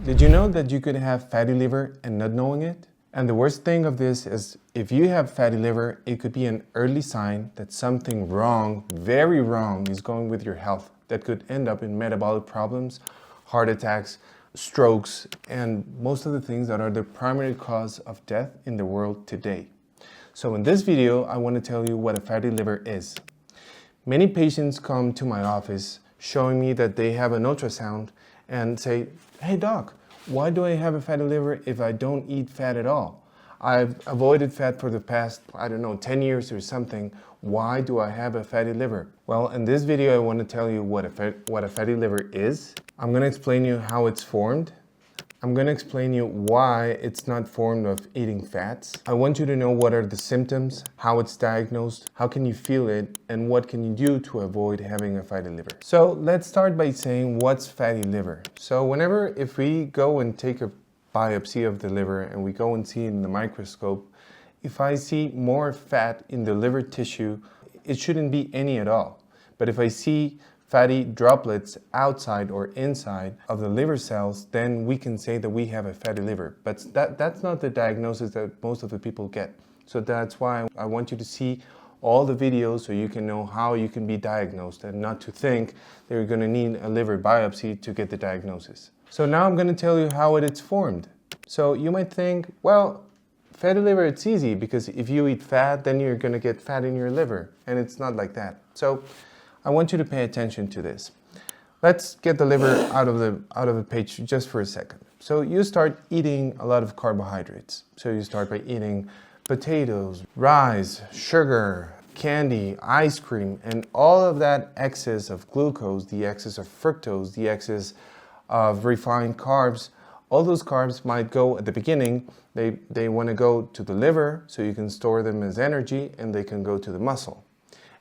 Did you know that you could have fatty liver and not knowing it? And the worst thing of this is if you have fatty liver, it could be an early sign that something wrong, very wrong, is going with your health that could end up in metabolic problems, heart attacks, strokes, and most of the things that are the primary cause of death in the world today. So in this video, I want to tell you what a fatty liver is. Many patients come to my office showing me that they have an ultrasound and say, "Hey doc, why do I have a fatty liver if I don't eat fat at all? I've avoided fat for the past, 10 years or something. Why do I have a fatty liver?" Well, in this video, I want to tell you what a fatty liver is. I'm going to explain you how it's formed. I'm going to explain you why it's not formed of eating fats. I want you to know what are the symptoms, how it's diagnosed, how can you feel it, and what can you do to avoid having a fatty liver. So let's start by saying what's fatty liver. So if we go and take a biopsy of the liver and we go and see in the microscope, if I see more fat in the liver tissue, it shouldn't be any at all. But if I see fatty droplets outside or inside of the liver cells, then we can say that we have a fatty liver. But that's not the diagnosis that most of the people get. So that's why I want you to see all the videos so you can know how you can be diagnosed and not to think that you're going to need a liver biopsy to get the diagnosis. So now I'm going to tell you how it's formed. So you might think, well, fatty liver, it's easy because if you eat fat, then you're going to get fat in your liver. And it's not like that. So I want you to pay attention to this. Let's get the liver out of the page just for a second. So you start eating a lot of carbohydrates. So you start by eating potatoes, rice, sugar, candy, ice cream, and all of that excess of glucose, the excess of fructose, the excess of refined carbs. All those carbs might go at the beginning, they want to go to the liver so you can store them as energy, and they can go to the muscle.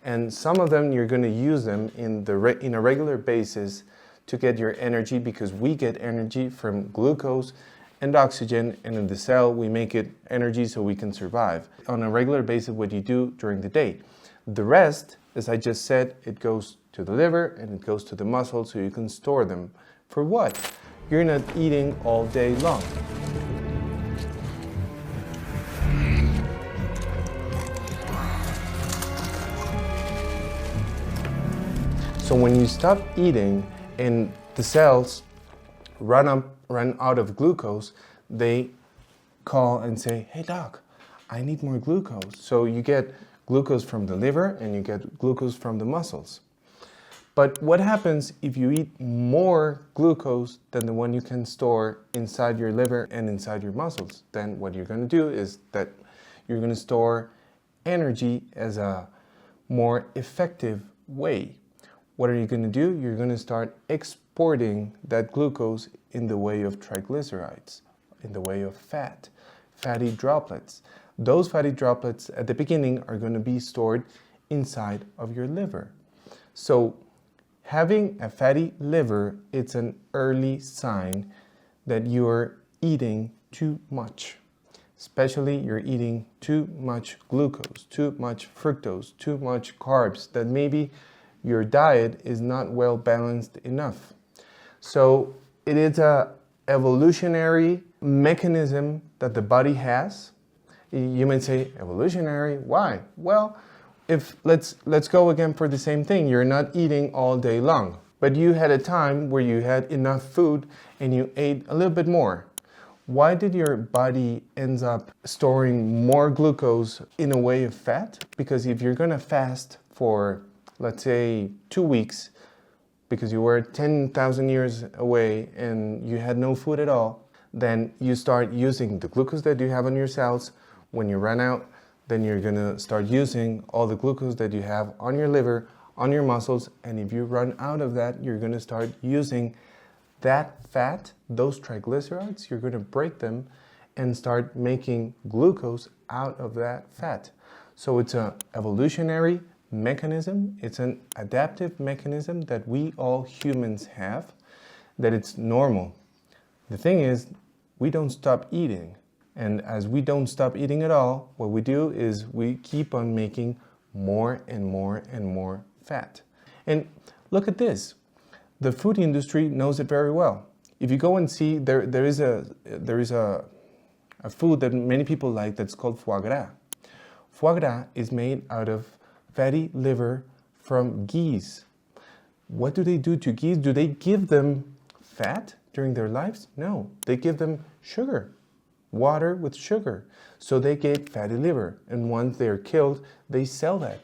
And some of them, you're going to use them in a regular basis to get your energy, because we get energy from glucose and oxygen, and in the cell we make it energy so we can survive. On a regular basis, what you do during the day. The rest, as I just said, it goes to the liver and it goes to the muscle so you can store them. For what? You're not eating all day long. So when you stop eating and the cells run out of glucose, they call and say, "Hey doc, I need more glucose." So you get glucose from the liver and you get glucose from the muscles. But what happens if you eat more glucose than the one you can store inside your liver and inside your muscles? Then what you're going to do is that you're going to store energy as a more effective way. What are you going to do? You're going to start exporting that glucose in the way of triglycerides, in the way of fat, fatty droplets. Those fatty droplets at the beginning are going to be stored inside of your liver. So having a fatty liver, it's an early sign that you're eating too much. Especially you're eating too much glucose, too much fructose, too much carbs, that maybe your diet is not well balanced enough. So it is an evolutionary mechanism that the body has. You might say, evolutionary, why? Well, let's go again for the same thing. You're not eating all day long, but you had a time where you had enough food and you ate a little bit more. Why did your body end up storing more glucose in a way of fat? Because if you're gonna fast for, let's say, 2 weeks, because you were 10,000 years away and you had no food at all, then you start using the glucose that you have on your cells. When you run out, then you're gonna start using all the glucose that you have on your liver, on your muscles, and if you run out of that, you're gonna start using that fat, those triglycerides, you're gonna break them and start making glucose out of that fat. So it's an evolutionary mechanism, it's an adaptive mechanism that we all humans have, that it's normal. The thing is, we don't stop eating. And as we don't stop eating at all, what we do is we keep on making more and more and more fat. And look at this. The food industry knows it very well. If you go and see, there is a food that many people like that's called foie gras. Foie gras is made out of fatty liver from geese. What do they do to geese? Do they give them fat during their lives? No, they give them sugar, water with sugar. So they get fatty liver, and once they're killed, they sell that.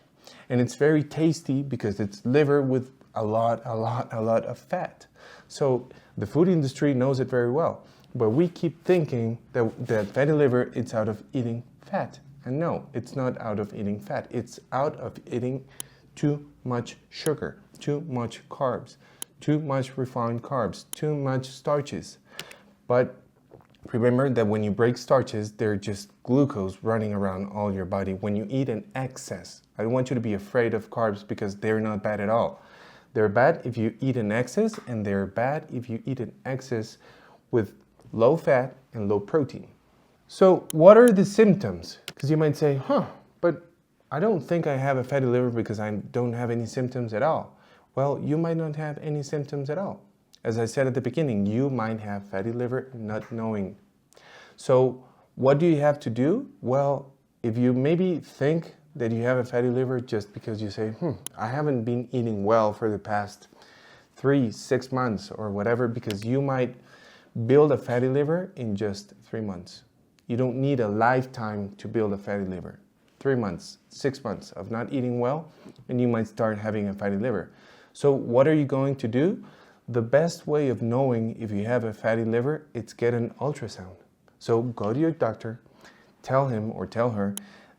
And it's very tasty because it's liver with a lot of fat. So the food industry knows it very well. But we keep thinking that fatty liver, it's out of eating fat. And no, it's not out of eating fat. It's out of eating too much sugar, too much carbs, too much refined carbs, too much starches. But remember that when you break starches, they're just glucose running around all your body. When you eat an excess, I don't want you to be afraid of carbs because they're not bad at all. They're bad if you eat an excess, and they're bad if you eat an excess with low fat and low protein. So what are the symptoms? Because you might say, but I don't think I have a fatty liver because I don't have any symptoms at all. Well, you might not have any symptoms at all. As I said at the beginning, you might have fatty liver not knowing. So what do you have to do? Well, if you maybe think that you have a fatty liver just because you say, I haven't been eating well for the past 3-6 months or whatever, because you might build a fatty liver in just 3 months. You don't need a lifetime to build a fatty liver. 3 months, 6 months of not eating well, and you might start having a fatty liver. So what are you going to do? The best way of knowing if you have a fatty liver, it's get an ultrasound. So go to your doctor, tell him or tell her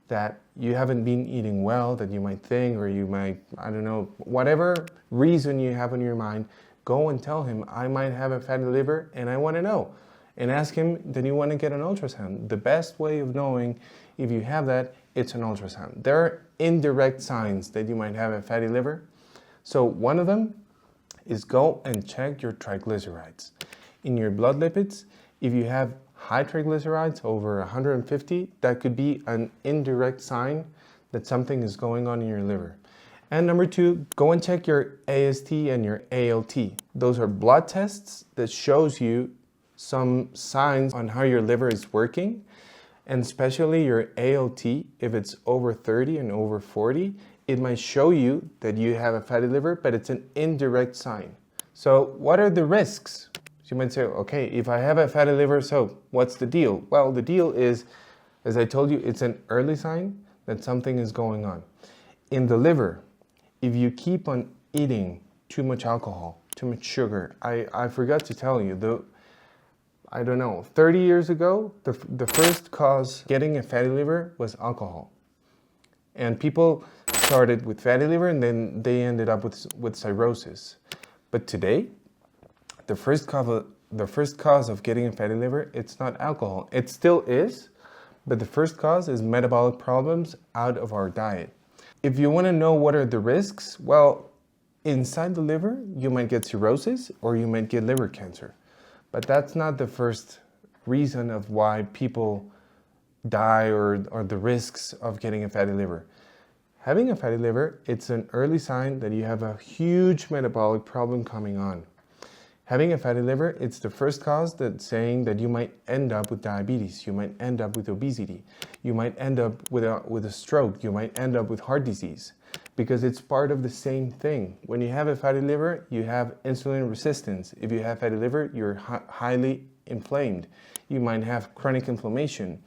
that you haven't been eating well, that you might think, or you might, I don't know, whatever reason you have in your mind, go and tell him, I might have a fatty liver and I want to know. And ask him, then you want to get an ultrasound. The best way of knowing if you have that, it's an ultrasound. There are indirect signs that you might have a fatty liver. So one of them is go and check your triglycerides. In your blood lipids, if you have high triglycerides over 150, that could be an indirect sign that something is going on in your liver. And number 2, go and check your AST and your ALT. Those are blood tests that shows you some signs on how your liver is working, and especially your ALT, if it's over 30 and over 40, it might show you that you have a fatty liver, but it's an indirect sign. So what are the risks? You might say, okay, if I have a fatty liver, so what's the deal? Well, the deal is, as I told you, it's an early sign that something is going on. In the liver, if you keep on eating too much alcohol, too much sugar, I forgot to tell you, I don't know, 30 years ago, the first cause getting a fatty liver was alcohol. And people started with fatty liver and then they ended up with cirrhosis. But today, the first cause of getting a fatty liver, it's not alcohol. It still is, but the first cause is metabolic problems out of our diet. If you want to know what are the risks, well, inside the liver, you might get cirrhosis or you might get liver cancer. But that's not the first reason of why people die or the risks of getting a fatty liver. Having a fatty liver, it's an early sign that you have a huge metabolic problem coming on. Having a fatty liver, it's the first cause that's saying that you might end up with diabetes, you might end up with obesity, you might end up with a stroke, you might end up with heart disease, because it's part of the same thing. When you have a fatty liver, you have insulin resistance. If you have fatty liver, you're highly inflamed. You might have chronic inflammation.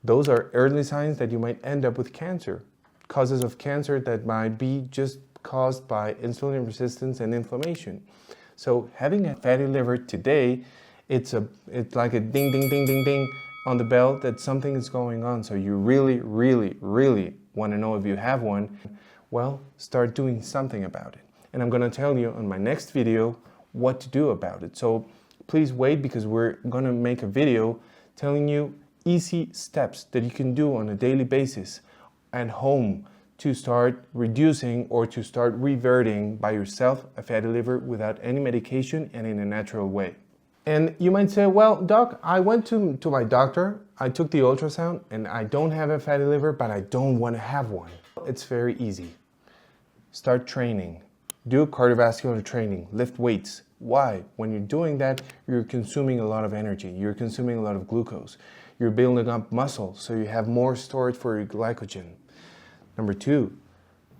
Those are early signs that you might end up with cancer. Causes of cancer that might be just caused by insulin resistance and inflammation. So having a fatty liver today, it's like a ding, ding, ding, ding, ding on the bell that something is going on. So you really, really, really want to know if you have one. Well, start doing something about it. And I'm going to tell you on my next video what to do about it. So please wait, because we're going to make a video telling you easy steps that you can do on a daily basis at home to start reducing or to start reverting by yourself a fatty liver without any medication and in a natural way. And you might say, well, doc, I went to my doctor, I took the ultrasound, and I don't have a fatty liver, but I don't want to have one. It's very easy. Start training. Do cardiovascular training. Lift weights. Why? When you're doing that, you're consuming a lot of energy. You're consuming a lot of glucose. You're building up muscle, so you have more storage for your glycogen. Number 2,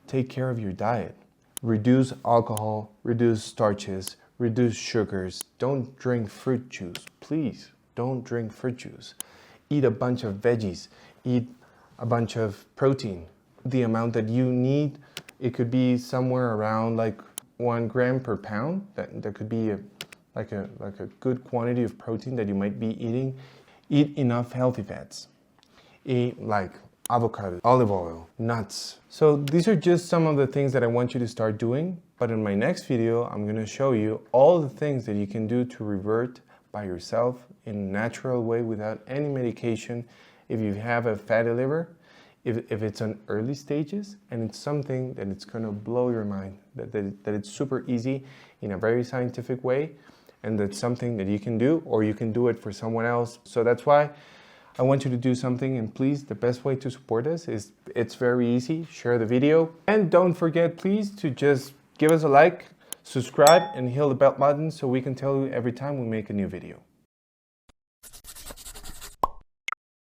take care of your diet. Reduce alcohol, reduce starches, reduce sugars. Don't drink fruit juice. Please, don't drink fruit juice. Eat a bunch of veggies. Eat a bunch of protein. The amount that you need, it could be somewhere around like 1 gram per pound. That could be like a good quantity of protein that you might be eating. Eat enough healthy fats. Eat like avocado, olive oil, nuts. So these are just some of the things that I want you to start doing. But in my next video, I'm going to show you all the things that you can do to revert by yourself in a natural way without any medication if you have a fatty liver, if it's on early stages, and it's something that it's going to blow your mind, that it's super easy in a very scientific way, and that's something that you can do, or you can do it for someone else. So that's why I want you to do something, and please, the best way to support us is, it's very easy, share the video. And don't forget, please, to just give us a like, subscribe, and hit the bell button so we can tell you every time we make a new video.